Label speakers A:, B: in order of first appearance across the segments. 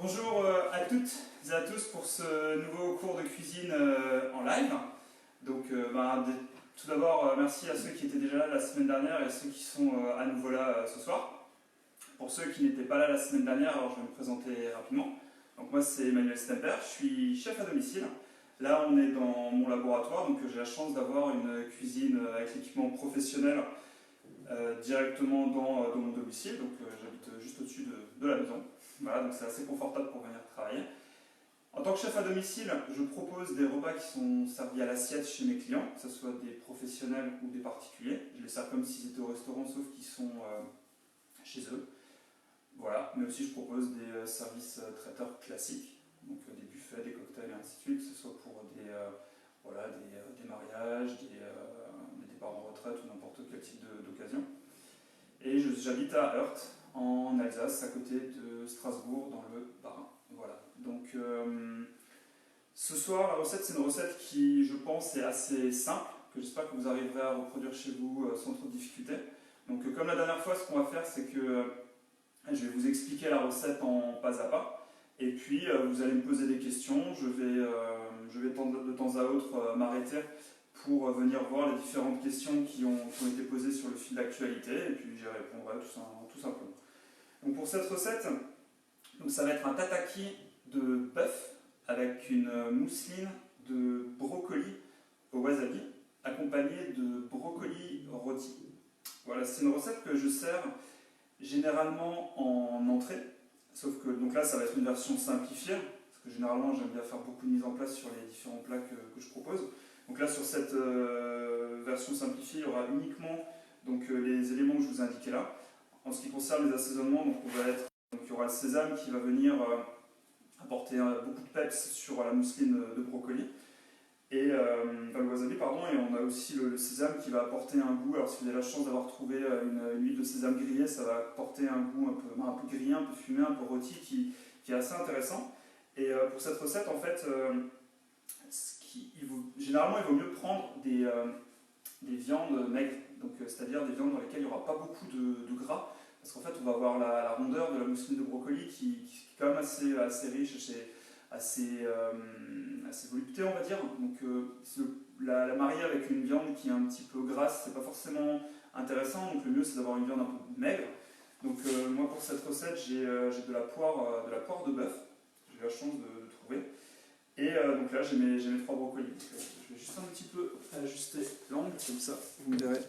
A: Bonjour à toutes et à tous pour ce nouveau cours de cuisine en live. Donc, tout d'abord, merci à ceux qui étaient déjà là la semaine dernière et à ceux qui sont à nouveau là ce soir. Pour ceux qui n'étaient pas là la semaine dernière, alors je vais me présenter rapidement. Donc moi c'est Emmanuel Stemper, je suis chef à domicile. Là on est dans mon laboratoire, donc j'ai la chance d'avoir une cuisine avec l'équipement professionnel directement dans mon domicile. Donc j'habite juste au-dessus de la maison. Voilà, donc c'est assez confortable pour venir travailler. En tant que chef à domicile, je propose des repas qui sont servis à l'assiette chez mes clients, que ce soit des professionnels ou des particuliers. Je les sers comme s'ils étaient au restaurant, sauf qu'ils sont chez eux. Voilà, mais aussi je propose des services traiteurs classiques, donc des buffets, des cocktails et ainsi de suite, que ce soit pour des mariages, des départs en retraite ou n'importe quel type d'occasion. Et j'habite à Heurt, en Alsace, à côté de Strasbourg, dans le Bas-Rhin. Voilà. Donc, ce soir, la recette, c'est une recette qui, je pense, est assez simple, que j'espère que vous arriverez à reproduire chez vous sans trop de difficulté. Donc, comme la dernière fois, ce qu'on va faire, c'est que je vais vous expliquer la recette en pas à pas. Et puis, vous allez me poser des questions. Je vais de temps à autre m'arrêter pour venir voir les différentes questions qui ont été posées sur le fil d'actualité, et puis j'y répondrai tout simplement. Donc pour cette recette, ça va être un tataki de bœuf avec une mousseline de brocoli au wasabi, accompagnée de brocoli rôti. Voilà, c'est une recette que je sers généralement en entrée, sauf que donc là ça va être une version simplifiée, parce que généralement j'aime bien faire beaucoup de mise en place sur les différents plats que je propose. Donc là, sur cette version simplifiée, il y aura uniquement les éléments que je vous ai indiqués là. En ce qui concerne les assaisonnements, il y aura le sésame qui va venir apporter beaucoup de peps sur la mousseline de brocoli. Et le wasabi, pardon, et on a aussi le sésame qui va apporter un goût. Alors si vous avez la chance d'avoir trouvé une huile de sésame grillée, ça va apporter un goût un peu grillé, un peu fumé, un peu rôti qui est assez intéressant. Et pour cette recette, en fait, généralement, il vaut mieux prendre des viandes maigres, c'est-à-dire des viandes dans lesquelles il n'y aura pas beaucoup de gras, parce qu'en fait, on va avoir la rondeur de la mousseline de brocoli qui est quand même assez riche, assez volupté, on va dire. Donc, la marier avec une viande qui est un petit peu grasse, c'est pas forcément intéressant. Donc, le mieux, c'est d'avoir une viande un peu maigre. Donc, moi, pour cette recette, j'ai de la poire de bœuf. J'ai eu la chance de trouver. Et donc là, j'ai mes 3 brocolis. Donc, je vais juste un petit peu ajuster l'angle, comme ça, vous me verrez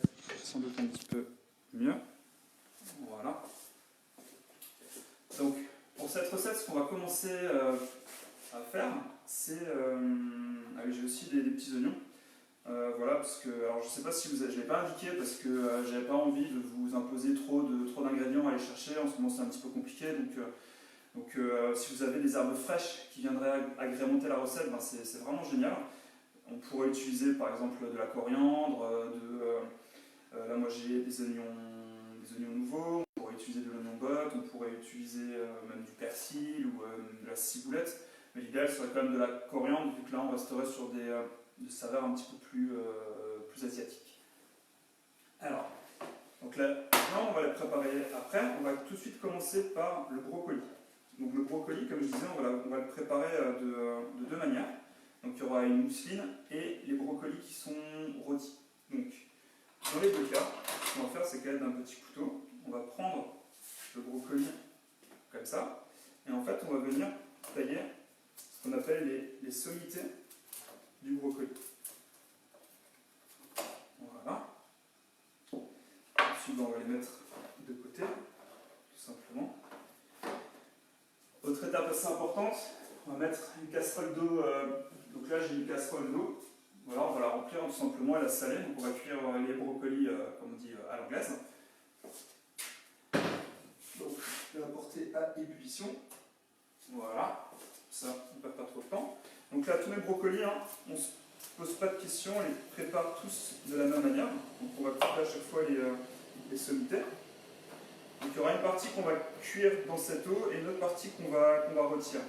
A: sans doute un petit peu mieux. Voilà. Donc, pour cette recette, ce qu'on va commencer à faire, c'est... j'ai aussi des petits oignons. Voilà, parce que... Alors, je ne sais pas si je ne l'ai pas indiqué, parce que j'avais pas envie de vous imposer trop d'ingrédients à aller chercher. En ce moment, c'est un petit peu compliqué, donc si vous avez des herbes fraîches qui viendraient agrémenter la recette, c'est vraiment génial. On pourrait utiliser par exemple de la coriandre, là moi j'ai des oignons nouveaux, on pourrait utiliser de l'oignon botte, on pourrait utiliser même du persil ou de la ciboulette. Mais l'idéal serait quand même de la coriandre, vu que là on resterait sur des saveurs un petit peu plus asiatiques. Alors, donc là on va les préparer après. On va tout de suite commencer par le brocoli. Donc le brocoli, comme je disais, on va le préparer de 2 manières. Donc il y aura une mousseline et les brocolis qui sont rôtis. Donc dans les 2 cas, ce qu'on va faire, c'est qu'avec un petit couteau, on va prendre le brocoli comme ça, et en fait on va venir tailler ce qu'on appelle les sommités du brocoli. Voilà. Ensuite on va les mettre de côté, tout simplement. Autre étape assez importante, on va mettre une casserole d'eau. Donc là, j'ai une casserole d'eau. Voilà, on va la remplir tout simplement et la saler. Donc on va cuire les brocolis, comme on dit, à l'anglaise. Donc je vais la porter à ébullition. Voilà, ça, on ne perd pas trop de temps. Donc là, tous mes brocolis, on ne se pose pas de questions, on les prépare tous de la même manière. Donc on va couper à chaque fois les sommités. Donc il y aura une partie qu'on va cuire dans cette eau et une autre partie qu'on va retirer.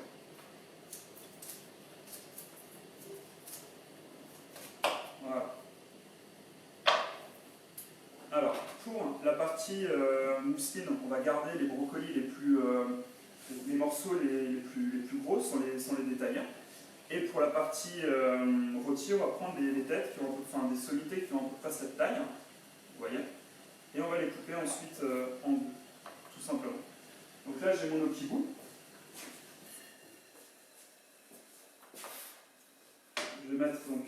A: Voilà. Alors, pour la partie mousseline, on va garder les brocolis les plus les morceaux les plus gros sont les détaillés. Et pour la partie rôti, on va prendre des têtes, enfin des sommités qui ont à peu près cette taille, vous voyez, et on va les couper ensuite en deux, tout simplement. Donc là j'ai mon okibu. Je vais mettre donc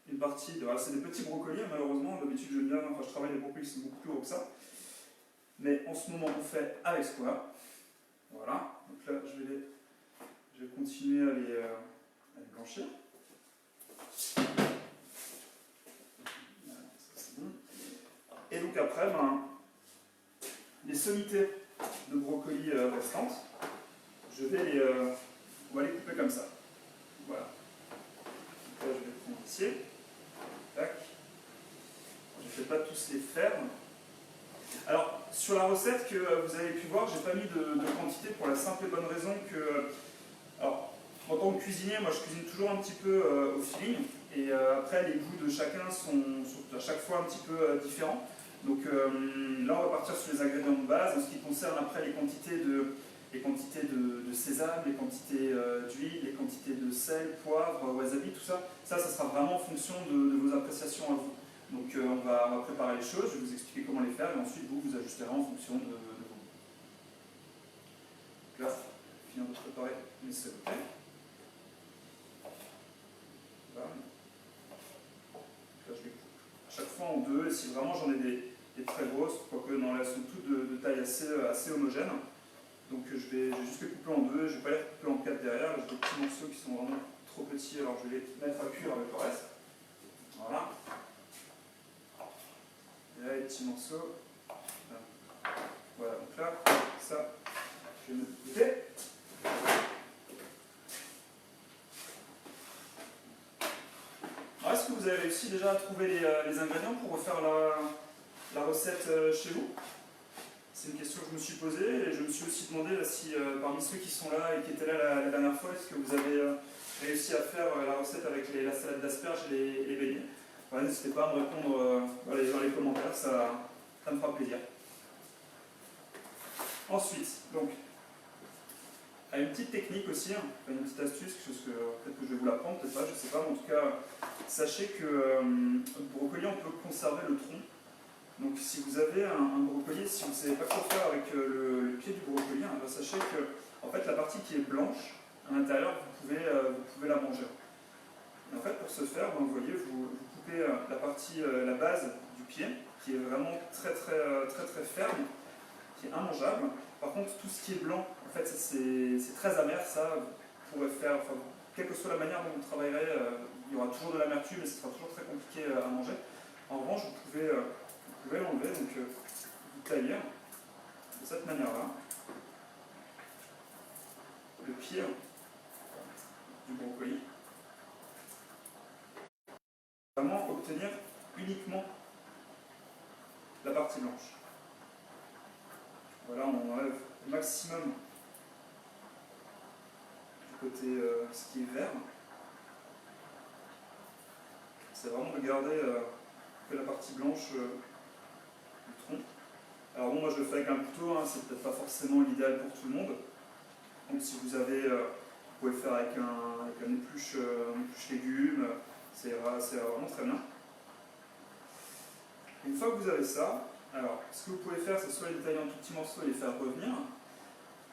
A: une partie de... C'est des petits brocolis, malheureusement, d'habitude j'aime bien, enfin je travaille les brocolis qui sont beaucoup plus gros que ça. Mais en ce moment on fait avec Square. Voilà, donc là je vais continuer à les blanchir. Voilà, ça c'est bon. Et donc après, les sommités de brocolis restantes, on va les couper comme ça. Voilà. Donc là je vais prendre ici. Tac. Je ne vais pas tous les faire. Alors, sur la recette que vous avez pu voir, j'ai pas mis de quantité pour la simple et bonne raison que... Alors, en tant que cuisinier, moi je cuisine toujours un petit peu au feeling. Et après, les goûts de chacun sont à chaque fois un petit peu différents. Donc là, on va partir sur les ingrédients de base. En ce qui concerne après les quantités de sésame, les quantités d'huile, les quantités de sel, poivre, wasabi, tout ça, ça sera vraiment en fonction de vos appréciations à vous. Donc on va préparer les choses, je vais vous expliquer comment les faire et ensuite vous ajusterez en fonction de vous. Donc là, je viens de préparer mes sautés. Voilà. Là, je les coupe à chaque fois en deux, et si vraiment j'en ai des très grosses, quoique non, elles sont toutes de taille assez homogène. Donc je vais juste les couper en deux, je ne vais pas les couper en quatre derrière, j'ai des petits morceaux qui sont vraiment trop petits, alors je vais les mettre à cuire avec le reste. Voilà. Et là, les petits morceaux. Voilà, donc là, ça, je vais mettre de côté. Alors, est-ce que vous avez réussi déjà à trouver les ingrédients pour refaire la recette chez vous? C'est une question que je me suis posée et je me suis aussi demandé là, si parmi ceux qui sont là et qui étaient là la dernière fois, est-ce que vous avez réussi à faire la recette avec la salade d'asperges et les beignets? Ouais, n'hésitez pas à me répondre dans les commentaires, ça me fera plaisir. Ensuite, donc, une petite technique aussi, une petite astuce, quelque chose que peut-être que je vais vous l'apprendre, peut-être pas, je ne sais pas, mais en tout cas, sachez que le brocoli, on peut conserver le tronc. Donc si vous avez un brocoli, si vous ne savez pas quoi faire avec le pied du brocoli, sachez que en fait, la partie qui est blanche, à l'intérieur, vous pouvez la manger. Et en fait, pour ce faire, vous voyez, vous coupez la base du pied, qui est vraiment très ferme, qui est immangeable. Par contre, tout ce qui est blanc, en fait, c'est très amer, ça, vous pourrez faire, enfin, quelle que soit la manière dont vous travaillerez, il y aura toujours de l'amertume et ce sera toujours très compliqué à manger. En revanche, vous pouvez l'enlever, donc vous taillez de cette manière-là le pied du brocoli. Vraiment obtenir uniquement la partie blanche. Voilà, on enlève au maximum du côté ce qui est vert. C'est vraiment de garder que la partie blanche du tronc. Alors bon, moi je le fais avec un couteau, c'est peut-être pas forcément l'idéal pour tout le monde. Donc si vous avez, vous pouvez le faire avec un épluche légumes, c'est vraiment très bien. Une fois que vous avez ça, alors ce que vous pouvez faire, c'est soit les détailler en tout petits morceaux et les faire revenir,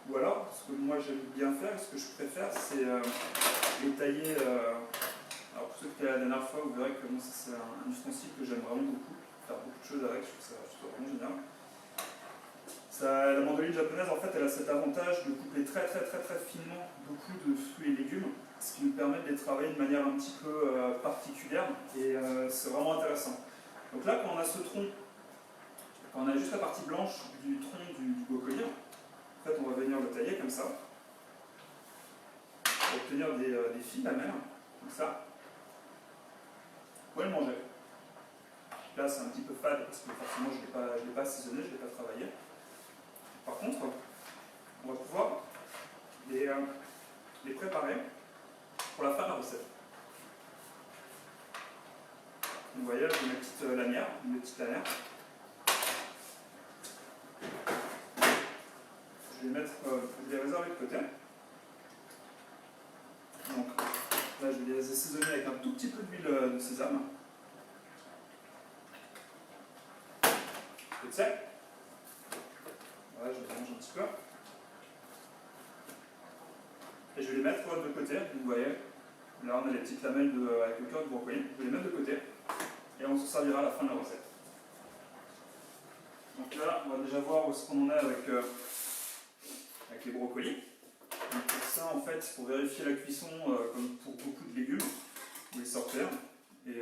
A: ou alors, ce que moi j'aime bien faire, ce que je préfère, c'est les tailler. Alors pour ceux qui étaient là la dernière fois, vous verrez que moi c'est un ustensile que j'aime vraiment beaucoup, faire beaucoup de choses avec, je trouve ça vraiment génial. La mandoline japonaise, en fait, elle a cet avantage de couper très finement beaucoup de fruits et légumes, ce qui nous permet de les travailler de manière un petit peu particulière, et c'est vraiment intéressant. Donc là, quand on a ce tronc, quand on a juste la partie blanche du tronc du brocoli, en fait, on va venir le tailler comme ça, pour obtenir des fils lamelles, comme ça. Vous pouvez le manger. Là, c'est un petit peu fade, parce que forcément, je ne l'ai pas assaisonné, je ne l'ai pas travaillé. Par contre, on va pouvoir les préparer pour la fin de la recette. Vous voyez, j'ai une petite lanière, Je vais les réserver de côté. Donc là, je vais les assaisonner avec un tout petit peu d'huile de sésame. Un peu de sel. Voilà, je mélange un petit peu. Et je vais les mettre de côté. Vous voyez, là on a les petites lamelles avec le cœur de brocoli. Je vais les mettre de côté. Et on s'en servira à la fin de la recette. Donc là, on va déjà voir où est-ce qu'on en est avec les brocolis. Donc pour ça, en fait, pour vérifier la cuisson, comme pour beaucoup de légumes, vous les sortez et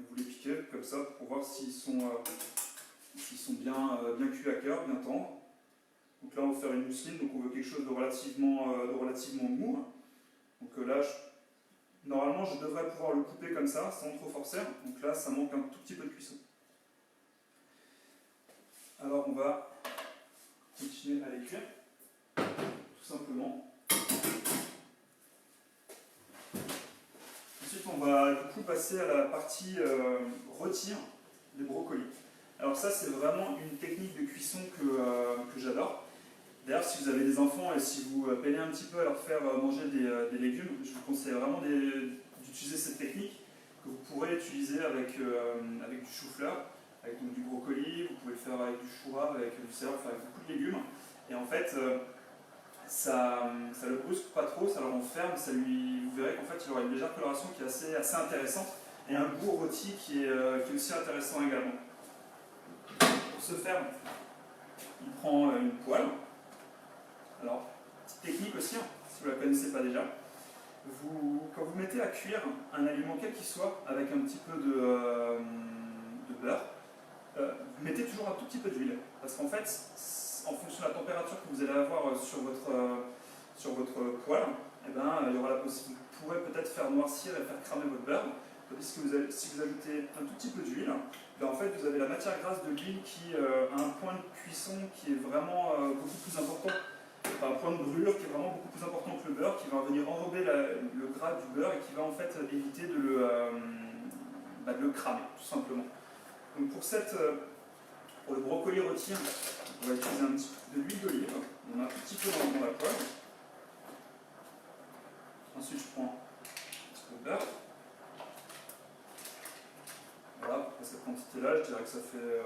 A: vous les piquez comme ça pour voir s'ils sont bien cuits à cœur, bien tendres. Donc là, on va faire une mousseline, donc on veut quelque chose de relativement mou. Donc là, normalement, je devrais pouvoir le couper comme ça, sans trop forcer. Donc là, ça manque un tout petit peu de cuisson. Alors on va continuer à les cuire, tout simplement. Ensuite, on va du coup passer à la partie retire des brocolis. Alors ça, c'est vraiment une technique de cuisson que j'adore. D'ailleurs, si vous avez des enfants et si vous peinez un petit peu à leur faire manger des légumes, je vous conseille vraiment d'utiliser cette technique que vous pourrez utiliser avec du chou-fleur, avec donc, du brocoli, vous pouvez le faire avec du chou rave, avec du céleri, avec beaucoup de légumes. Et en fait, ça le brusque pas trop, ça le renferme, vous verrez qu'en fait il aura une légère coloration qui est assez intéressante et un goût rôti qui est aussi intéressant également. Pour ce faire, il prend une poêle. Alors, petite technique aussi, si vous ne la connaissez pas déjà, quand vous mettez à cuire un aliment quel qu'il soit avec un petit peu de beurre, vous mettez toujours un tout petit peu d'huile, parce qu'en fait, en fonction de la température que vous allez avoir sur votre poêle, eh ben, il y aura la possibilité, vous pourrez peut-être faire noircir et faire cramer votre beurre, tandis que si vous ajoutez un tout petit peu d'huile, ben, en fait, vous avez la matière grasse de l'huile qui a un point de cuisson qui est vraiment beaucoup plus important, enfin, un point de brûlure qui est vraiment beaucoup plus important que le beurre, qui va venir enrober le gras du beurre et qui va en fait éviter de le cramer, tout simplement. Donc pour le brocoli retire, on va utiliser un petit peu de l'huile d'olive. On a un petit peu dans la poêle. Ensuite, je prends un petit peu de beurre. Voilà, pour cette quantité-là, je dirais que ça fait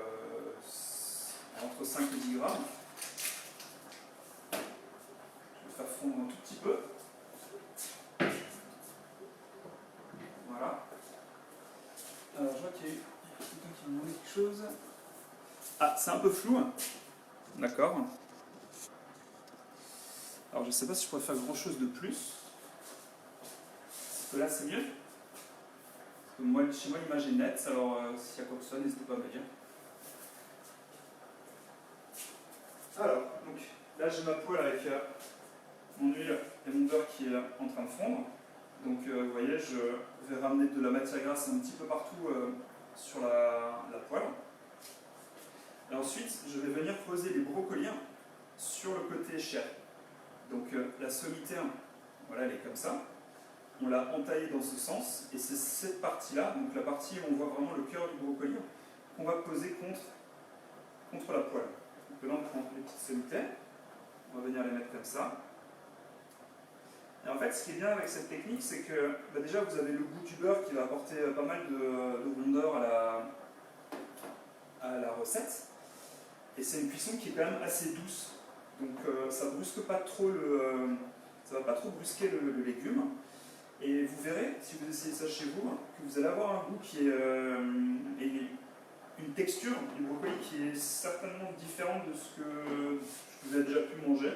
A: entre 5 et 10 grammes. Je vais faire fondre un tout petit peu. Voilà. Alors, je vois qu'il y a quelqu'un qui m'a demandé quelque chose. Ah, c'est un peu flou. D'accord. Alors, je ne sais pas si je pourrais faire grand chose de plus. Parce que là, c'est mieux. Chez moi, l'image est nette. Alors, s'il y a quoi que ce soit, n'hésitez pas à me dire. Alors, donc, là, j'ai ma poêle avec mon huile et mon beurre qui est en train de fondre. Donc, vous voyez, je vais ramener de la matière grasse un petit peu partout sur la poêle. Et ensuite, je vais venir poser les brocolis sur le côté chair. Donc la sommité, voilà, elle est comme ça. On l'a entaillée dans ce sens, et c'est cette partie-là, donc la partie où on voit vraiment le cœur du brocoli, qu'on va poser contre la poêle. Donc là, on prend les petites sommités, on va venir les mettre comme ça. Et en fait, ce qui est bien avec cette technique, c'est que déjà, vous avez le goût du beurre qui va apporter pas mal de rondeur à la recette. Et c'est une cuisson qui est quand même assez douce. Donc ça ne brusque pas trop ça va pas trop brusquer le légume. Et vous verrez, si vous essayez ça chez vous, que vous allez avoir un goût qui est et une texture du brocoli qui est certainement différente de ce que vous avez déjà pu manger.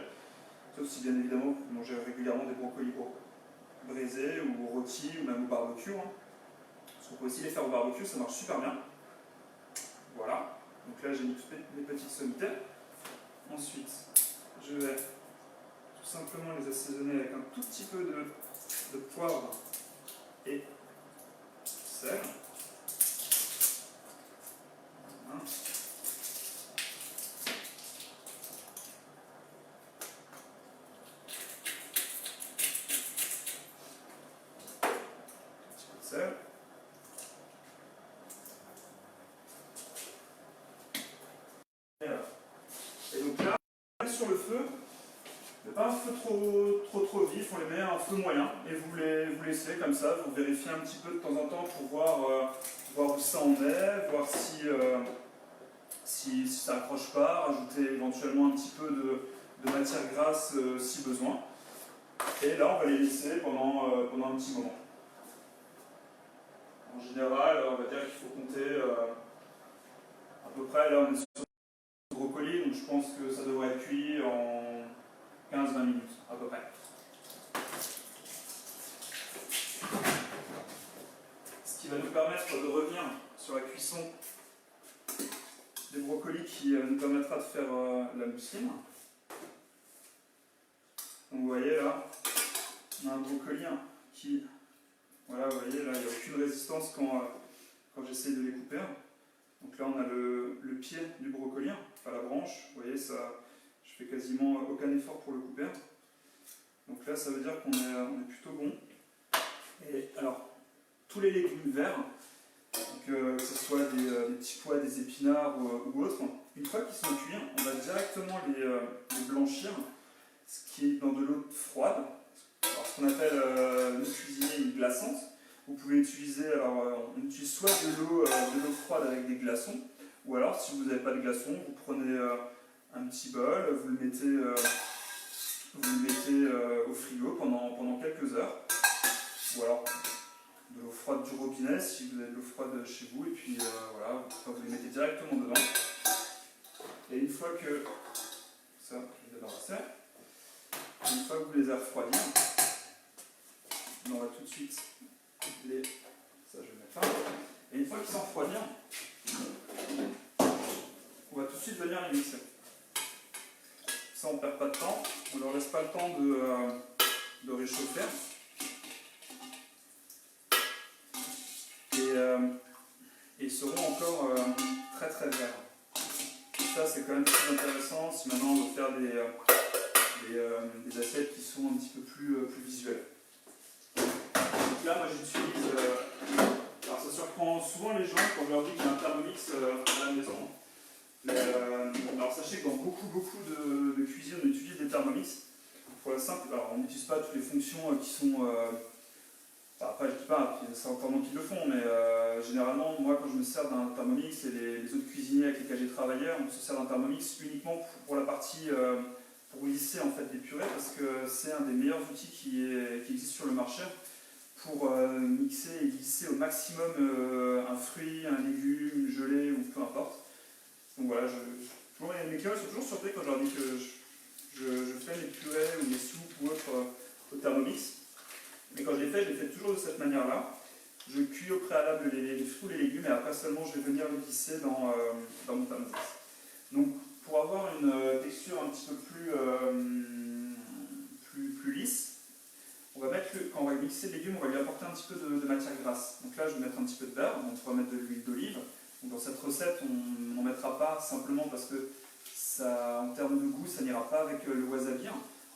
A: Sauf si bien évidemment vous mangez régulièrement des brocolis braisés ou rôtis ou même au barbecue. Parce qu'on peut aussi les faire au barbecue, ça marche super bien. Voilà. Donc là j'ai mis toutes mes petites sommités. Ensuite, je vais tout simplement les assaisonner avec un tout petit peu de poivre et de sel. Voilà. Un petit peu de sel. Et donc là, sur le feu, pas un feu trop vif, on les met à un feu moyen et vous laissez comme ça, vous vérifiez un petit peu de temps en temps pour voir où ça en est, voir si ça accroche pas, rajouter éventuellement un petit peu de matière grasse si besoin. Et là, on va les laisser pendant un petit moment. En général, on va dire qu'il faut compter à peu près, là on est sur le brocoli, donc je pense que ça devrait être cuit en 15-20 minutes à peu près. Ce qui va nous permettre de revenir sur la cuisson des brocolis qui nous permettra de faire la mousseline. Donc vous voyez là, on a un brocoli qui, voilà, vous voyez là, il n'y a aucune résistance quand j'essaie de les couper. Donc là on a le pied du brocoli, enfin la branche, vous voyez, ça, je fais quasiment aucun effort pour le couper. Donc là ça veut dire qu'on est plutôt bon. Et alors, tous les légumes verts, donc, que ce soit des petits pois, des épinards ou autres, une fois qu'ils sont cuits, on va directement les blanchir, ce qui est dans de l'eau froide, alors, ce qu'on appelle nous cuisiniers une glaçante. Vous pouvez utiliser, alors on utilise soit de l'eau froide avec des glaçons, ou alors si vous n'avez pas de glaçons, vous prenez un petit bol, vous le mettez au frigo pendant quelques heures, ou alors de l'eau froide du robinet si vous avez de l'eau froide chez vous, et puis voilà, vous les mettez directement dedans. Et une fois que ça, je vais débarrasser, une fois que vous les avez refroidis, on va tout de suite ça je vais mettre là. Et une fois qu'ils sont refroidis, on va tout de suite venir les mixer. Ça on ne perd pas de temps, on ne leur laisse pas le temps de réchauffer. Et ils seront encore très très verts. Ça c'est quand même très intéressant si maintenant on veut faire des assiettes qui sont un petit peu plus visuelles. Donc là moi j'utilise, alors ça surprend souvent les gens quand je leur dis qu'il y a un Thermomix à la maison. Alors sachez que dans beaucoup de cuisines on utilise des Thermomix. Pour la simple, alors on n'utilise pas toutes les fonctions qui sont... après je ne dis pas, c'est certainement qu'ils le font, mais généralement moi quand je me sers d'un Thermomix et les autres cuisiniers avec lesquels j'ai travaillé, on se sert d'un Thermomix uniquement pour la partie pour lisser en fait des purées, parce que c'est un des meilleurs outils qui existe sur le marché pour mixer et lisser au maximum un fruit, un légume, une gelée ou peu importe. Donc voilà, mes clients sont toujours surpris quand je leur dis que je fais mes purées ou mes soupes ou autres au Thermomix. Mais quand je les fais toujours de cette manière-là. Je cuis au préalable les fruits et les légumes et après seulement je vais venir les glisser dans mon Thermomix. Donc pour avoir une texture un petit peu plus lisse, quand on va mixer le légume, on va lui apporter un petit peu de matière grasse. Donc là je vais mettre un petit peu de beurre, donc on va mettre de l'huile d'olive. Dans cette recette on n'en mettra pas simplement parce que ça, en termes de goût ça n'ira pas avec le wasabi.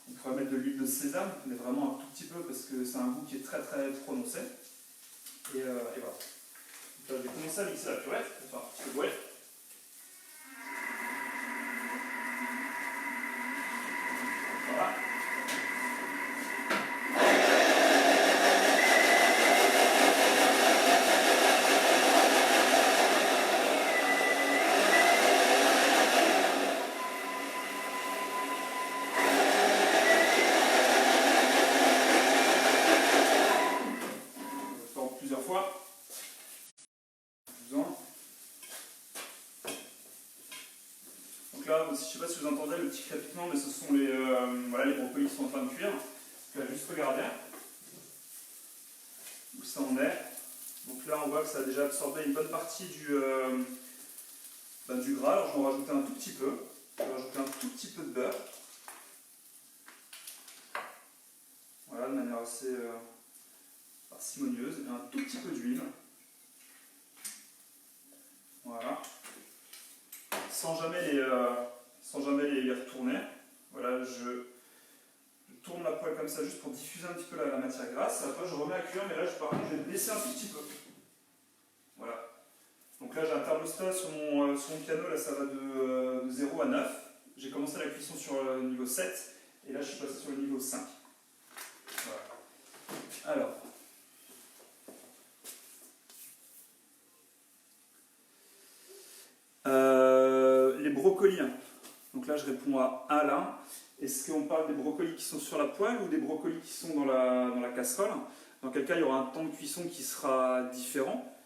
A: On pourrait mettre de l'huile de sésame, mais vraiment un tout petit peu parce que c'est un goût qui est très très prononcé. Et voilà. Donc là, je vais commencer à mixer la purée, enfin, le bouet. Voilà. Plusieurs fois. Donc là, je ne sais pas si vous entendez le petit crépitement, mais ce sont les brocolis qui sont en train de cuire. Je vais juste regarder où ça en est. Donc là, on voit que ça a déjà absorbé une bonne partie du gras. Alors je vais en rajouter un tout petit peu. Je vais rajouter un tout petit peu de beurre. Voilà, de manière assez parcimonieuse. Et un tout petit peu d'huile. Voilà. Sans jamais les retourner. Voilà, je tourne la poêle comme ça juste pour diffuser un petit peu la matière grasse. Après, je remets à cuire, mais là, par contre, je vais baisser un tout petit peu. Voilà. Donc là, j'ai un thermostat sur mon piano, là, ça va de 0 à 9. J'ai commencé la cuisson sur le niveau 7. Et là, je suis passé sur le niveau 5. Voilà. Alors. Les brocolis. Donc là, je réponds à A là. Est-ce qu'on parle des brocolis qui sont sur la poêle ou des brocolis qui sont dans la casserole? Dans quel cas, il y aura un temps de cuisson qui sera différent.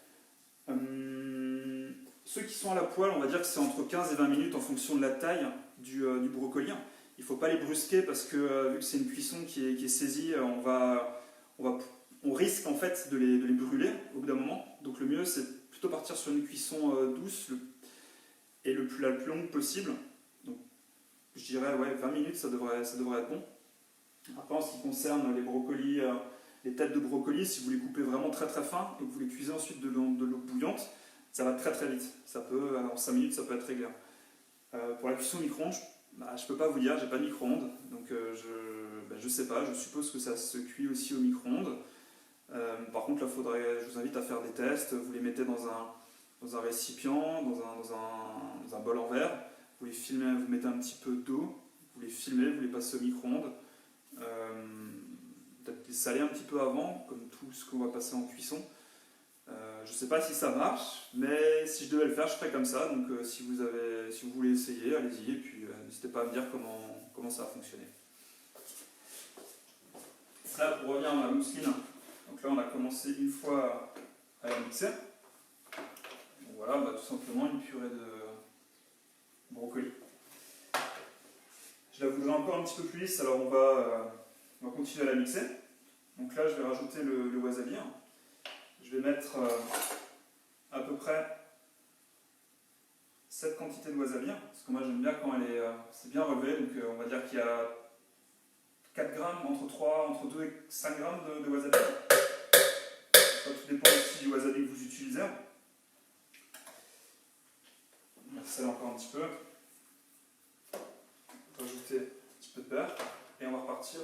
A: Ceux qui sont à la poêle, on va dire que c'est entre 15 et 20 minutes en fonction de la taille du brocoli. Il ne faut pas les brusquer parce que vu que c'est une cuisson qui est saisie, on risque en fait de les brûler au bout d'un moment. Donc le mieux, c'est plutôt partir sur une cuisson douce et la plus longue possible. Donc je dirais 20 minutes, ça devrait être bon. Après, en ce qui concerne les brocolis, les têtes de brocoli, si vous les coupez vraiment très très fin et que vous les cuisez ensuite de l'eau bouillante, ça va très très vite. En 5 minutes, ça peut être réglé. Pour la cuisson au micro-ondes, je ne peux pas vous dire, j'ai pas de micro-ondes, donc je sais pas, je suppose que ça se cuit aussi au micro-ondes. Par contre, là, je vous invite à faire des tests. Vous les mettez dans un récipient, dans un bol en verre, vous les filmez, vous mettez un petit peu d'eau, vous les filmez, vous les passez au micro-ondes. Peut-être les saler un petit peu avant, comme tout ce qu'on va passer en cuisson. Je ne sais pas si ça marche, mais si je devais le faire, je ferais comme ça. Donc si vous voulez essayer, allez-y, et puis n'hésitez pas à me dire comment ça a fonctionné. Là, pour revenir à ma mousseline, donc là on a commencé une fois à la mixer. Donc voilà, tout simplement une purée de brocoli. Je la voudrais encore un petit peu plus lisse, alors on va continuer à la mixer. Donc là, je vais rajouter le wasabi. Je vais mettre à peu près cette quantité de wasabi, parce que moi j'aime bien quand c'est bien relevé, donc on va dire qu'il y a 4 grammes, entre 2 et 5 grammes de wasabi. Ça, tout dépend aussi du wasabi que vous utilisez. On va saler encore un petit peu. Rajouter un petit peu de beurre et on va repartir.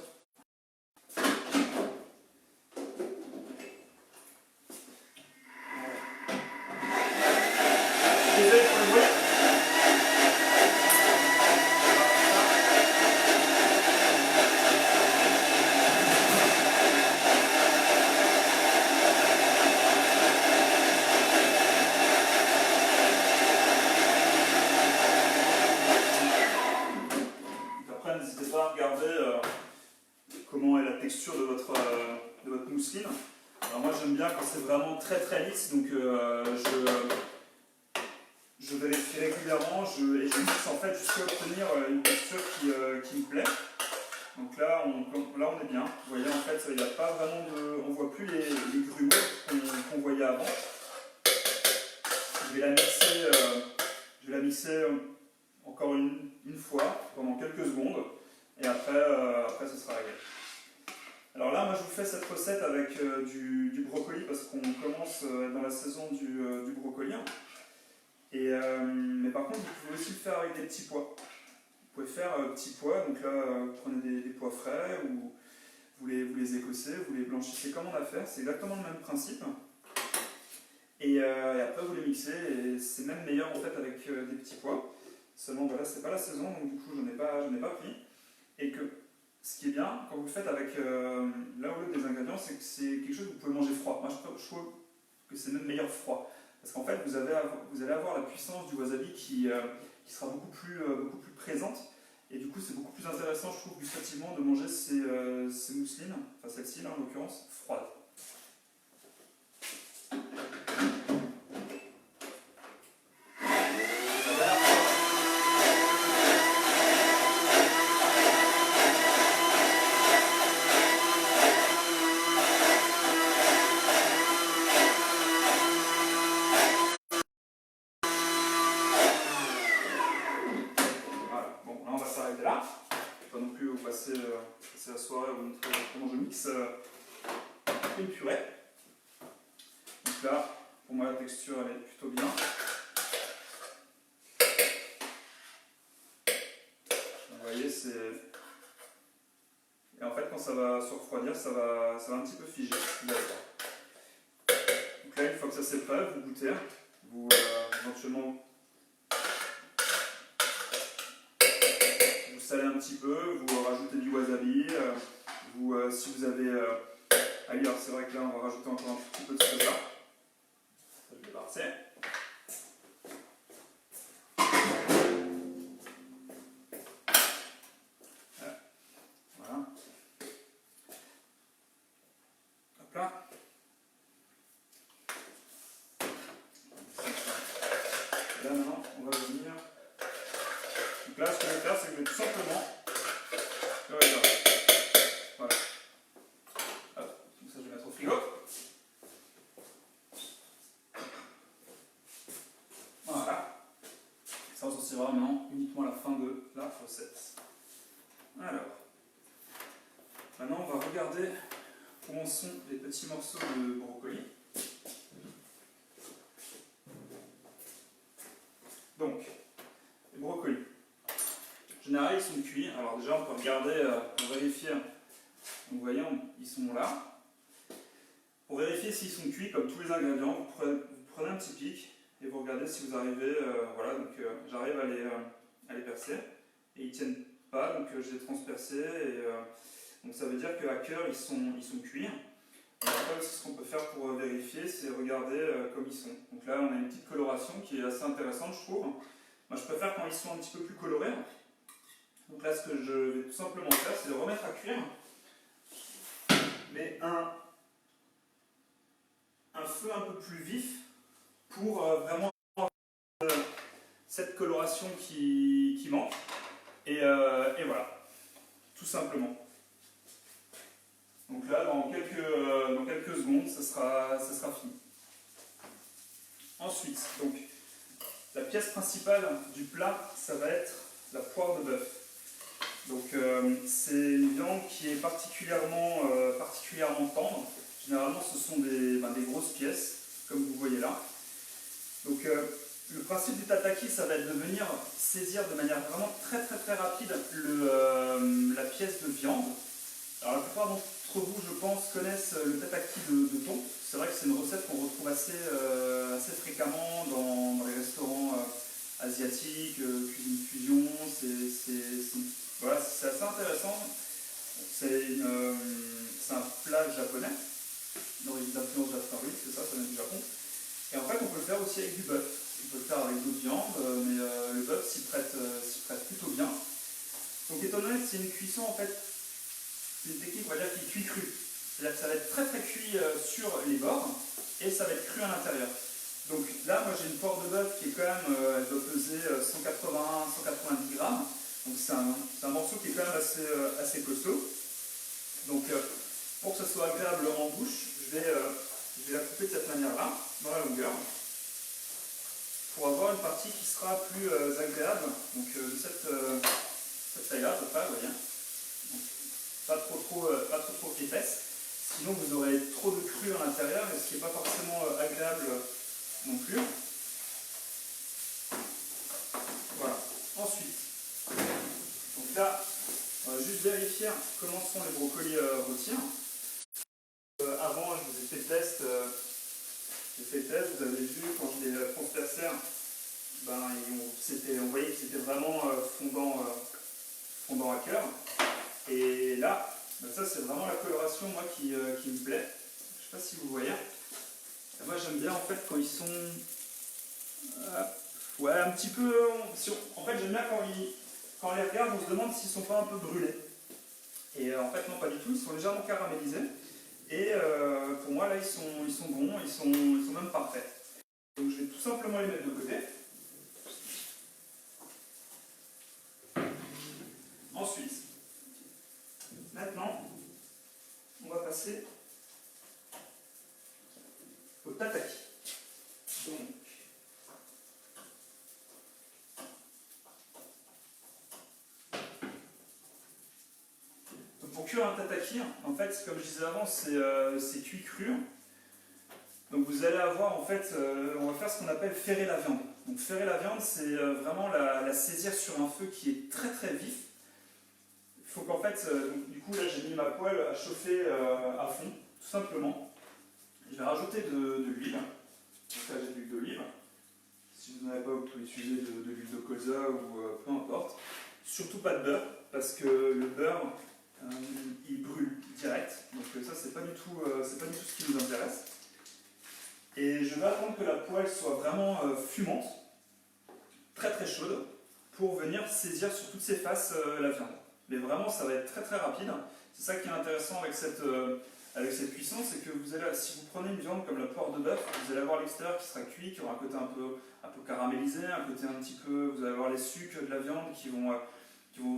A: N'hésitez pas à regarder comment est la texture de votre mousseline. Alors moi j'aime bien quand c'est vraiment très très lisse, donc je vérifie régulièrement et je mixe en fait jusqu'à obtenir une texture qui me plaît. Donc là on est bien. Vous voyez en fait il n'y a pas vraiment on voit plus les grumeaux qu'on voyait avant. Je vais la mixer encore une fois pendant quelques secondes et après ce sera réglé. Alors là, moi je vous fais cette recette avec du brocoli parce qu'on commence dans la saison du brocoli. Mais par contre, vous pouvez aussi le faire avec des petits pois. Vous pouvez faire petits pois, donc là vous prenez des pois frais ou vous les écossez, vous les blanchissez comme on a fait, c'est exactement le même principe. Et après vous les mixez et c'est même meilleur en fait avec des petits pois. Seulement voilà, c'est pas la saison, donc du coup j'en ai pas pris. Et que ce qui est bien, quand vous le faites avec l'un ou l'autre des ingrédients, c'est que c'est quelque chose que vous pouvez manger froid. Moi je trouve que c'est même meilleur froid. Parce qu'en fait vous allez avoir la puissance du wasabi qui sera beaucoup plus présente. Et du coup c'est beaucoup plus intéressant je trouve gustativement de manger ces mousselines, enfin celle-ci là en l'occurrence, froide. Passer la soirée où comment je mixe une purée. Donc là, pour moi la texture elle est plutôt bien. Vous voyez, c'est... Et en fait quand ça va se refroidir, ça va un petit peu figer. Donc là, une fois que ça c'est prêt, vous goûtez, éventuellement vous salez un petit peu, vous rajoutez du wasabi, si vous avez... alors c'est vrai que là on va rajouter encore un petit peu de soja. Ça, je vais passer. Voilà. Hop là. Là maintenant on va venir. Donc là ce que je vais faire c'est que je vais tout simplement... Voilà. Hop. Donc ça je vais mettre au frigo. Voilà. Ça on s'en servira maintenant uniquement à la fin de la recette. Alors. Maintenant on va regarder comment sont les petits morceaux de brocoli. Donc, les brocolis. En général, ils sont cuits. Alors déjà, on peut regarder pour vérifier. Donc, vous voyez, ils sont là. Pour vérifier s'ils sont cuits, comme tous les ingrédients, vous prenez un petit pic et vous regardez si vous arrivez. Voilà, donc j'arrive à les percer. Et ils ne tiennent pas, donc je les transperce. Donc ça veut dire qu'à cœur, ils sont cuits. Et après aussi, ce qu'on peut faire pour vérifier, c'est regarder comme ils sont. Donc là, on a une petite coloration qui est assez intéressante, je trouve. Moi, je préfère quand ils sont un petit peu plus colorés. Donc là, ce que je vais tout simplement faire, c'est les remettre à cuire. Mais un feu un peu plus vif pour vraiment avoir cette coloration qui manque. Et voilà, tout simplement. Donc là, dans quelques secondes, ça sera fini. Ensuite, donc, la pièce principale du plat, ça va être la poire de bœuf. Donc, c'est une viande qui est particulièrement tendre. Généralement, ce sont des grosses pièces, comme vous voyez là. Donc, le principe du tataki, ça va être de venir saisir de manière vraiment très très très rapide la pièce de viande. Alors, la plupart d'entre vous, je pense, connaissent le tataki de thon. C'est vrai que c'est une recette qu'on retrouve assez fréquemment dans les restaurants asiatiques, cuisine fusion. Voilà, c'est assez intéressant. C'est un plat japonais, d'origine d'influence japonaise, c'est ça vient du Japon. Et en fait, on peut le faire aussi avec du bœuf. On peut le faire avec d'autres viandes, mais le bœuf s'y prête plutôt bien. Donc, étant donné que c'est une cuisson, en fait, c'est une technique, on va dire, qui cuit cru. C'est-à-dire que ça va être très très cuit sur les bords et ça va être cru à l'intérieur. Donc là, moi j'ai une poire de bœuf qui est quand même, elle doit peser 190 grammes. Donc c'est un morceau qui est quand même assez costaud. Donc pour que ça soit agréable en bouche, je vais la couper de cette manière-là, dans la longueur, pour avoir une partie qui sera plus agréable. Donc de cette taille-là, à peu près, vous voyez. Donc, pas trop épaisse. Sinon vous aurez trop de cru à l'intérieur, et ce qui n'est pas forcément agréable non plus. Voilà. Ensuite, donc là, on va juste vérifier comment sont les brocolis rôtis. Avant, je vous ai fait le test. Vous avez vu quand je les transperçais, on voyait que c'était vraiment fondant à cœur. Et là, ça c'est vraiment la coloration moi, qui me plaît. Je ne sais pas si vous voyez. Et moi j'aime bien en fait quand ils sont ouais, un petit peu. En fait j'aime bien quand on les regarde, on se demande s'ils ne sont pas un peu brûlés. Et en fait non, pas du tout, ils sont légèrement caramélisés. Et pour moi là ils sont bons, ils sont même parfaits. Donc je vais tout simplement les mettre de côté. Ensuite, maintenant, on va passer au tataki. Donc pour cuire un tataki, en fait, comme je disais avant, c'est cuit cru. Donc vous allez avoir, en fait, on va faire ce qu'on appelle ferrer la viande. Donc ferrer la viande, c'est vraiment la saisir sur un feu qui est très très vif. Il faut qu'en fait, du coup là j'ai mis ma poêle à chauffer à fond, tout simplement. Je vais rajouter de l'huile. Donc là j'ai de l'huile d'olive. Si vous n'en avez pas, vous pouvez utiliser de l'huile de colza ou peu importe. Surtout pas de beurre. parce que le beurre il brûle direct, donc ça c'est pas du tout ce qui nous intéresse. Et je vais attendre que la poêle soit vraiment fumante, très très chaude, pour venir saisir sur toutes ses faces la viande. Mais vraiment ça va être très très rapide. C'est ça qui est intéressant avec cette cuisson, c'est que vous allez, si vous prenez une viande comme la poire de bœuf, vous allez avoir l'extérieur qui sera cuit, qui aura un côté un peu caramélisé, un côté un petit peu, vous allez avoir les sucs de la viande qui vont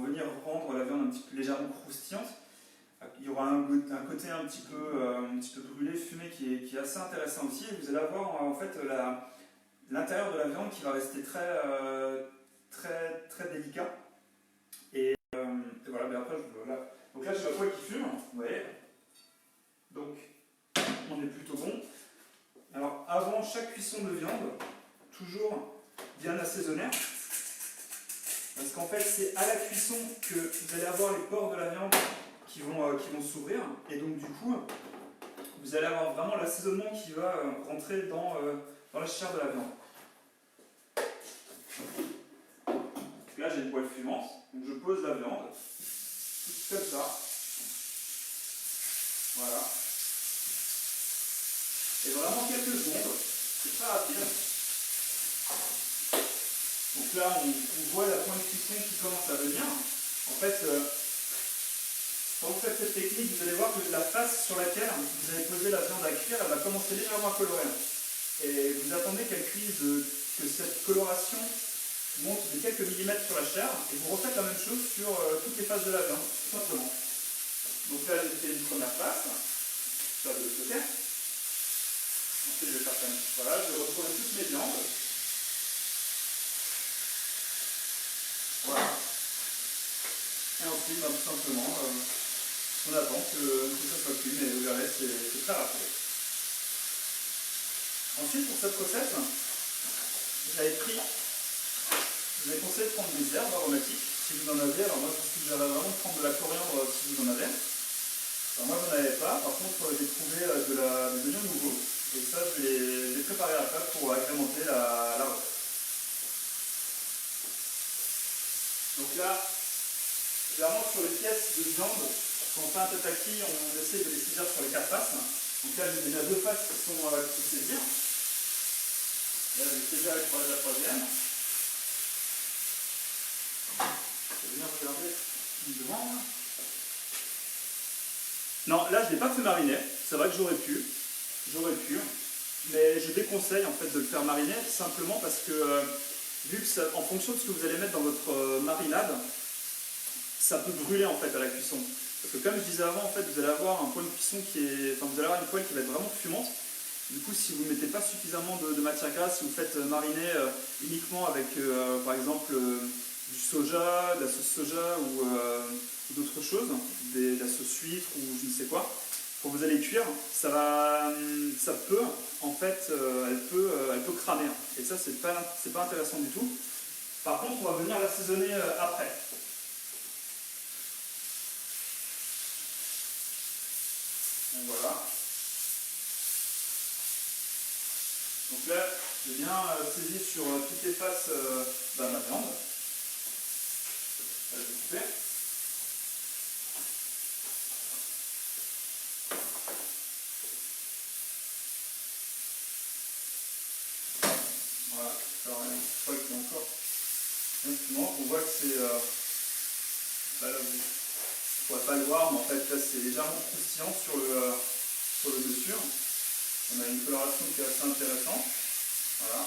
A: venir rendre la viande un petit peu légèrement croustillante. Il y aura un côté un petit peu brûlé, fumé qui est assez intéressant aussi. Et vous allez avoir en fait l'intérieur de la viande qui va rester très très délicat. Et voilà, mais après donc là j'ai la poêle qui fume, vous voyez. Donc on est plutôt bon. Alors avant chaque cuisson de viande, toujours bien assaisonner. Parce qu'en fait, c'est à la cuisson que vous allez avoir les pores de la viande qui vont s'ouvrir. Et donc, du coup, vous allez avoir vraiment l'assaisonnement qui va rentrer dans la chair de la viande. Donc là, j'ai une poêle fumante. Donc, je pose la viande. Comme ça. Voilà. Et vraiment quelques secondes. C'est très rapide. Donc là, on voit la pointe de cuisson qui commence à venir. En fait, quand vous faites cette technique, vous allez voir que la face sur laquelle vous avez posé la viande à cuire, elle va commencer légèrement à colorer. Et vous attendez qu'elle cuise, que cette coloration monte de quelques millimètres sur la chair, et vous refaites la même chose sur toutes les faces de la viande, tout simplement. Donc là, j'ai fait une première face, ça de l'autre côté. Ensuite, je vais faire comme voilà, je vais retrouver toutes mes viandes. Voilà. Et ensuite, tout simplement, on attend que ça soit cuit, mais vous verrez, c'est très rapide. Ensuite, pour cette recette, je vous avais conseillé de prendre des herbes aromatiques, si vous en avez. Alors moi, je vous suggérerais vraiment de prendre de la coriandre si vous en avez. Alors moi, je n'en avais pas. Par contre, j'ai trouvé des oignons nouveaux. Et ça, je vais les préparer après pour agrémenter la recette. Donc là, généralement sur les pièces de viande, quand on fait un tataki, on essaie de les saisir sur les 4 faces. Donc là, j'ai déjà 2 faces qui sont saisir. Là, je vais saisir avec la troisième. Je vais venir regarder ce qu'il me demande. Non, là, je ne l'ai pas fait mariner. C'est vrai que j'aurais pu. Mais je déconseille en fait de le faire mariner, simplement parce que vu que ça, en fonction de ce que vous allez mettre dans votre marinade, ça peut brûler en fait à la cuisson. Parce que comme je disais avant, en fait, vous allez avoir un point de cuisson vous allez avoir une poêle qui va être vraiment fumante. Du coup, si vous ne mettez pas suffisamment de matière grasse, si vous faites mariner uniquement avec, par exemple, du soja, de la sauce soja ou d'autres choses, de la sauce huître ou je ne sais quoi, quand vous allez cuire, ça peut, en fait, elle peut cramer. Et ça, c'est pas intéressant du tout. Par contre, on va venir l'assaisonner après. Donc voilà. Donc là, j'ai bien saisi sur toutes les faces ma viande. Là, je vais couper. Voilà. Alors, une fois qu'il y a encore bien fumant, on voit que c'est... là, vous ne pourrez pas le voir, mais en fait, là, c'est légèrement croustillant sur le dessus. On a une coloration qui est assez intéressante. Voilà.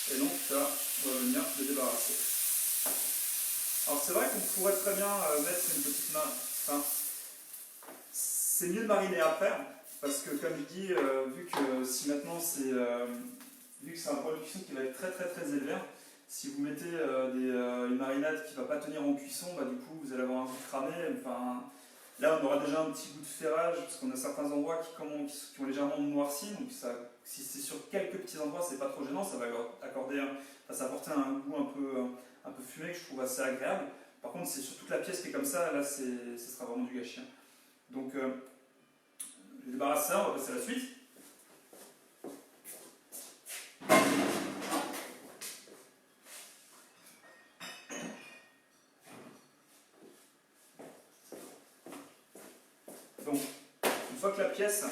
A: Et donc là, on va venir le débarrasser. Alors c'est vrai qu'on pourrait très bien mettre une petite main. Enfin, c'est mieux de mariner après, parce que comme je dis, vu que si maintenant vu que c'est un point de cuisson qui va être très très très élevé, si vous mettez une marinade qui ne va pas tenir en cuisson, bah, du coup vous allez avoir un goût cramé. Enfin, là on aura déjà un petit goût de ferrage, parce qu'on a certains endroits qui ont légèrement noirci, donc ça, si c'est sur quelques petits endroits, c'est pas trop gênant, ça va apporter un goût un peu fumé que je trouve assez agréable. Par contre, c'est sur toute la pièce qui est comme ça, là ça sera vraiment du gâchis. Donc je débarrasse ça, on va passer à la suite. Donc, une fois que la pièce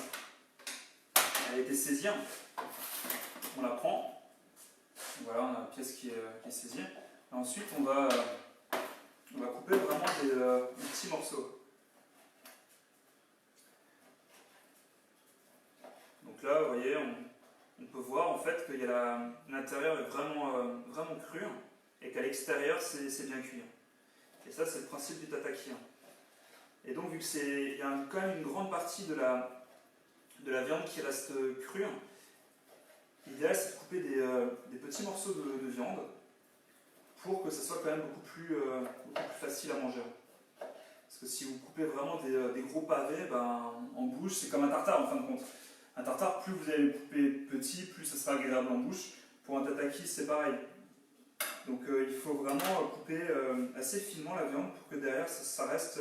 A: a été saisie, on la prend. Voilà, on a la pièce qui est saisie. Et ensuite, on va couper vraiment des petits morceaux. Donc là, vous voyez, on peut voir en fait que l'intérieur est vraiment cru et qu'à l'extérieur, c'est bien cuit. Et ça, c'est le principe du tataki. Et donc, vu qu'il y a quand même une grande partie de la viande qui reste crue, l'idéal, c'est de couper des petits morceaux de viande pour que ça soit quand même beaucoup plus facile à manger. Parce que si vous coupez vraiment des gros pavés, en bouche, c'est comme un tartare en fin de compte. Un tartare, plus vous allez le couper petit, plus ça sera agréable en bouche. Pour un tataki, c'est pareil. Donc il faut vraiment couper assez finement la viande pour que derrière ça reste,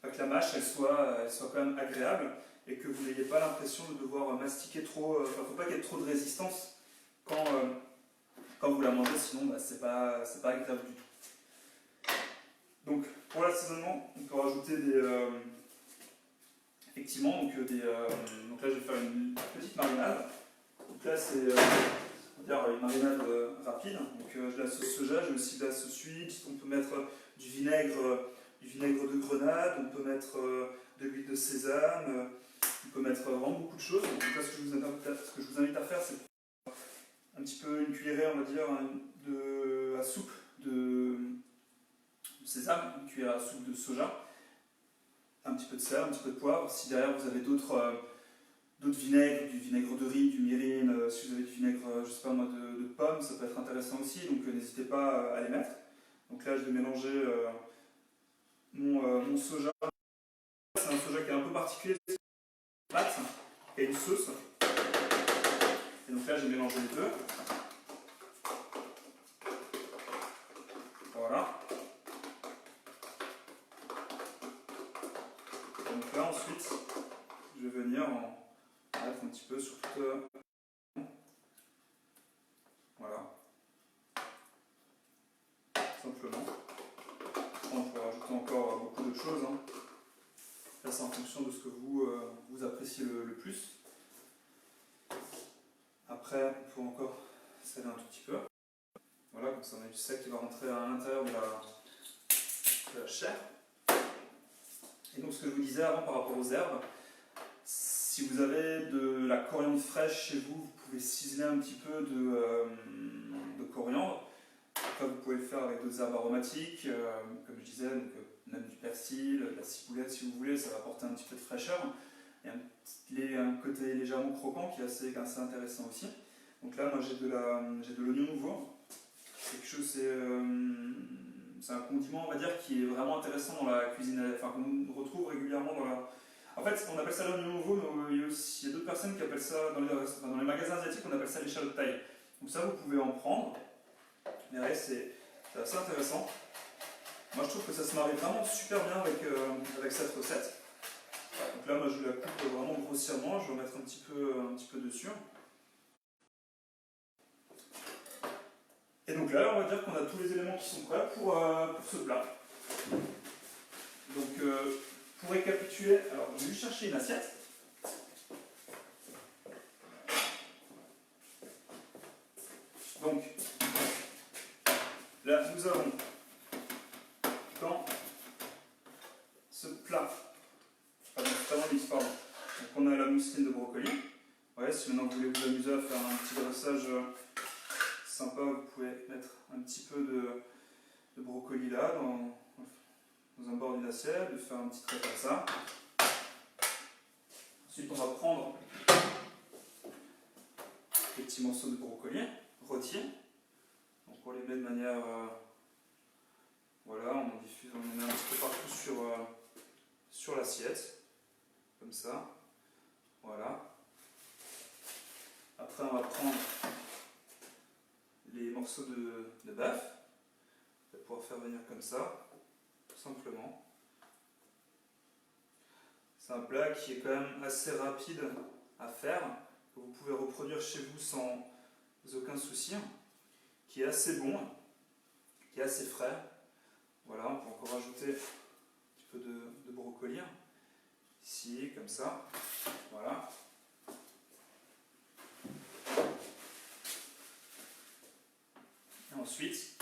A: que la mâche elle soit quand même agréable et que vous n'ayez pas l'impression de devoir mastiquer trop. Il ne faut pas qu'il y ait trop de résistance quand vous la mangez, sinon c'est pas agréable du tout. Donc pour l'assaisonnement, on peut rajouter effectivement donc là je vais faire une petite marinade. Donc là c'est une marinade rapide. Donc j'ai la sauce soja, j'ai aussi de la sauce huile. On peut mettre du vinaigre de grenade, on peut mettre de l'huile de sésame, on peut mettre vraiment beaucoup de choses. Donc là ce que je vous invite à faire, c'est un petit peu une cuillerée, on va dire, à soupe de sésame, une cuillère à soupe de soja, un petit peu de sel, un petit peu de poivre. Si derrière vous avez d'autres vinaigres, du vinaigre de riz, du mirin, si vous avez du vinaigre, je sais pas moi, de pomme, ça peut être intéressant aussi, donc n'hésitez pas à les mettre. Donc là je vais mélanger mon soja. C'est un soja qui est un peu particulier, qui a une sauce. Et donc là j'ai mélangé les deux. Voilà. Donc là ensuite, je vais venir en mettre un petit peu sur toute. Voilà. Simplement. On peut rajouter encore beaucoup de choses. Là c'est en fonction de ce que vous appréciez le plus. Après, on peut encore saler un tout petit peu. Voilà, comme ça on a du sel qui va rentrer à l'intérieur de la chair. Et donc ce que je vous disais avant par rapport aux herbes, si vous avez de la coriandre fraîche chez vous, vous pouvez ciseler un petit peu de coriandre. Après, vous pouvez le faire avec d'autres herbes aromatiques, comme je disais, donc, même du persil, de la ciboulette si vous voulez, ça va apporter un petit peu de fraîcheur. Et un côté légèrement croquant qui est assez intéressant aussi. Donc là, moi j'ai de l'oignon nouveau. C'est quelque chose, c'est un condiment, on va dire, qui est vraiment intéressant dans la cuisine, enfin qu'on retrouve régulièrement dans la. En fait, on appelle ça l'oignon nouveau, mais il y a d'autres personnes qui appellent ça, dans les magasins asiatiques, on appelle ça l'échalote thaï. Donc ça, vous pouvez en prendre. Mais ouais, c'est assez intéressant. Moi, je trouve que ça se marie vraiment super bien avec cette recette. Donc là, moi, je la coupe vraiment grossièrement. Je vais en mettre un petit peu dessus. Et donc là, on va dire qu'on a tous les éléments qui sont prêts pour ce plat. Donc, pour récapituler, alors je vais juste chercher une assiette. Donc, là, nous avons dans ce plat, notamment mix, pardon. Donc, on a la mousseline de brocoli. Ouais, si maintenant vous voulez vous amuser à faire un petit dressage sympa, vous pouvez mettre un petit peu de brocoli là, dans un bord d'une assiette, de faire un petit trait comme ça. Ensuite, on va prendre des petits morceaux de brocoli rôtis. Donc on les met de manière, voilà, on diffuse, on les met un petit peu partout sur l'assiette, comme ça. Voilà. Après, on va prendre les morceaux de bœuf, on va pouvoir faire venir comme ça, tout simplement. C'est un plat qui est quand même assez rapide à faire, que vous pouvez reproduire chez vous sans aucun souci, qui est assez bon, qui est assez frais. Voilà, on peut encore rajouter un petit peu de brocoli. ici, comme ça. Voilà. Et ensuite,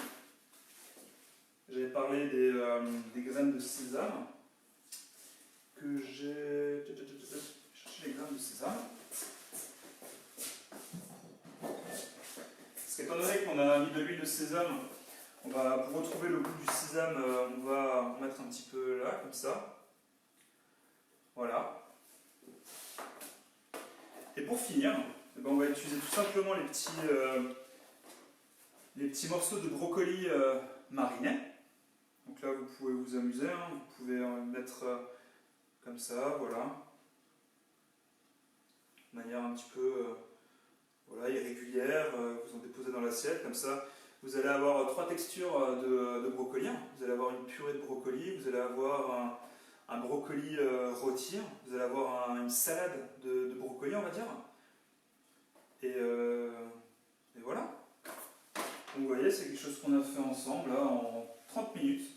A: j'avais parlé des graines de sésame que j'ai... Je vais chercher les graines de sésame. Parce qu'étant donné qu'on a mis de l'huile de sésame, pour retrouver le goût du sésame, on va en mettre un petit peu là, comme ça. Voilà. Et pour finir, on va utiliser tout simplement les petits morceaux de brocoli marinés. Donc là, vous pouvez vous amuser, hein. Vous pouvez mettre comme ça, voilà. De manière un petit peu voilà, irrégulière, vous en déposez dans l'assiette, comme ça. Vous allez avoir 3 textures de brocoli. Vous allez avoir une purée de brocoli, vous allez avoir un brocoli rôti, vous allez avoir une salade de brocoli, on va dire. Et voilà. Donc vous voyez, c'est quelque chose qu'on a fait ensemble là, en 30 minutes,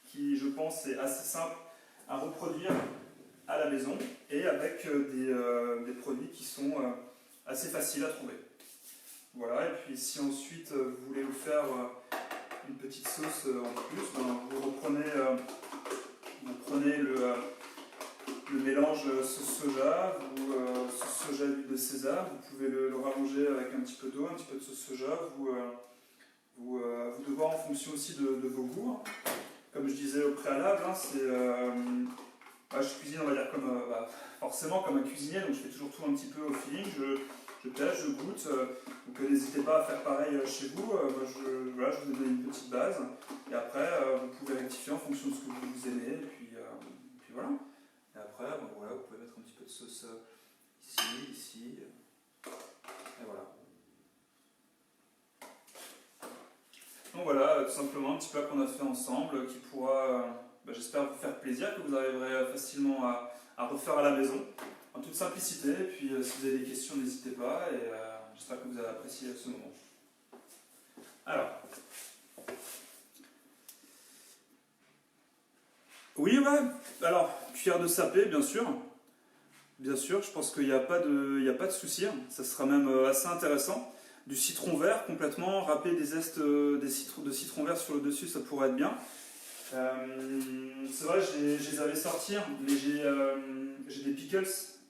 A: qui je pense est assez simple à reproduire à la maison et avec des produits qui sont assez faciles à trouver. Voilà, et puis si ensuite vous voulez vous faire une petite sauce en plus, vous prenez le mélange sauce soja, sauce soja d'huile de sésame, vous pouvez le rallonger avec un petit peu d'eau, un petit peu de sauce soja, vous devez voir en fonction aussi de vos goûts. Comme je disais au préalable, hein, je cuisine, on va dire, forcément comme un cuisinier, donc je fais toujours tout un petit peu au feeling, je tâche, je goûte, donc n'hésitez pas à faire pareil chez vous. Moi, je vous ai donné une petite base, et après vous pouvez rectifier en fonction de ce que vous aimez, et puis voilà. Et après, voilà, vous pouvez mettre un petit peu de sauce ici, et voilà. Donc voilà, tout simplement un petit plat qu'on a fait ensemble, qui pourra, j'espère, vous faire plaisir, que vous arriverez facilement à refaire à la maison, en toute simplicité. Et puis si vous avez des questions, n'hésitez pas, et j'espère que vous avez apprécié ce moment. Alors, oui, ouais, alors, cuillère de sapé, bien sûr. Bien sûr, je pense qu'il n'y a pas de souci, ça sera même assez intéressant. Du citron vert complètement, râper des zestes de citron vert sur le dessus, ça pourrait être bien. C'est vrai, je les avais sortis, mais j'ai des pickles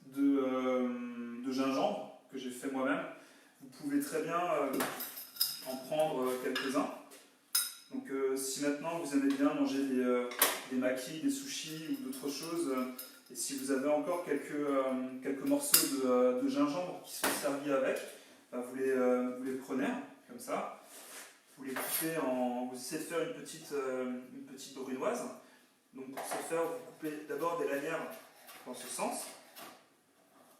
A: de gingembre que j'ai fait moi-même. Vous pouvez très bien en prendre quelques-uns. Donc si maintenant vous aimez bien manger des makis, des sushis ou d'autres choses, et si vous avez encore quelques morceaux de gingembre qui sont servis avec, vous les prenez comme ça. Vous les coupez vous essayez de faire une petite brunoise. Donc pour ce faire, vous coupez d'abord des lanières dans ce sens,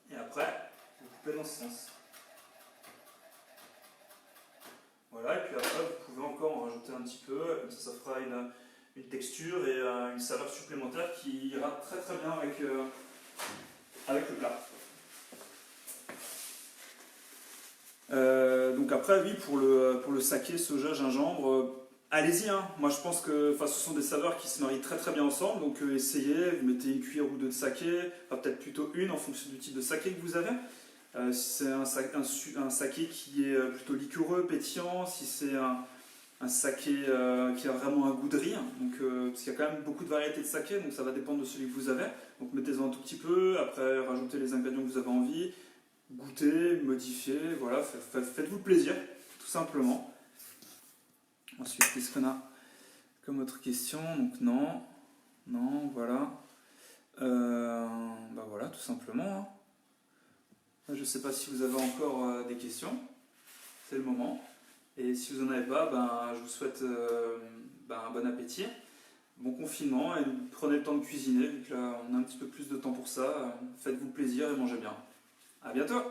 A: et après vous coupez dans ce sens. Voilà, et puis après vous pouvez encore en rajouter un petit peu, comme ça fera une texture et une saveur supplémentaire qui ira très très bien avec le plat. Donc après, oui, pour le saké, soja, gingembre, allez-y, hein. Moi je pense que ce sont des saveurs qui se marient très très bien ensemble, donc essayez, vous mettez une cuillère ou deux de saké, peut-être plutôt une en fonction du type de saké que vous avez. Si c'est un saké qui est plutôt liquoreux, pétillant, si c'est un saké qui a vraiment un goût de riz, donc, parce qu'il y a quand même beaucoup de variétés de saké, donc ça va dépendre de celui que vous avez. Donc mettez-en un tout petit peu, après rajoutez les ingrédients que vous avez envie, goûtez, modifiez, voilà, faites-vous plaisir, tout simplement. Ensuite, qu'est-ce qu'on a comme autre question? Donc non, voilà. Voilà, tout simplement. Je ne sais pas si vous avez encore des questions, c'est le moment. Et si vous n'en avez pas, je vous souhaite un bon appétit, bon confinement, et prenez le temps de cuisiner, vu que là on a un petit peu plus de temps pour ça. Faites-vous plaisir et mangez bien. À bientôt!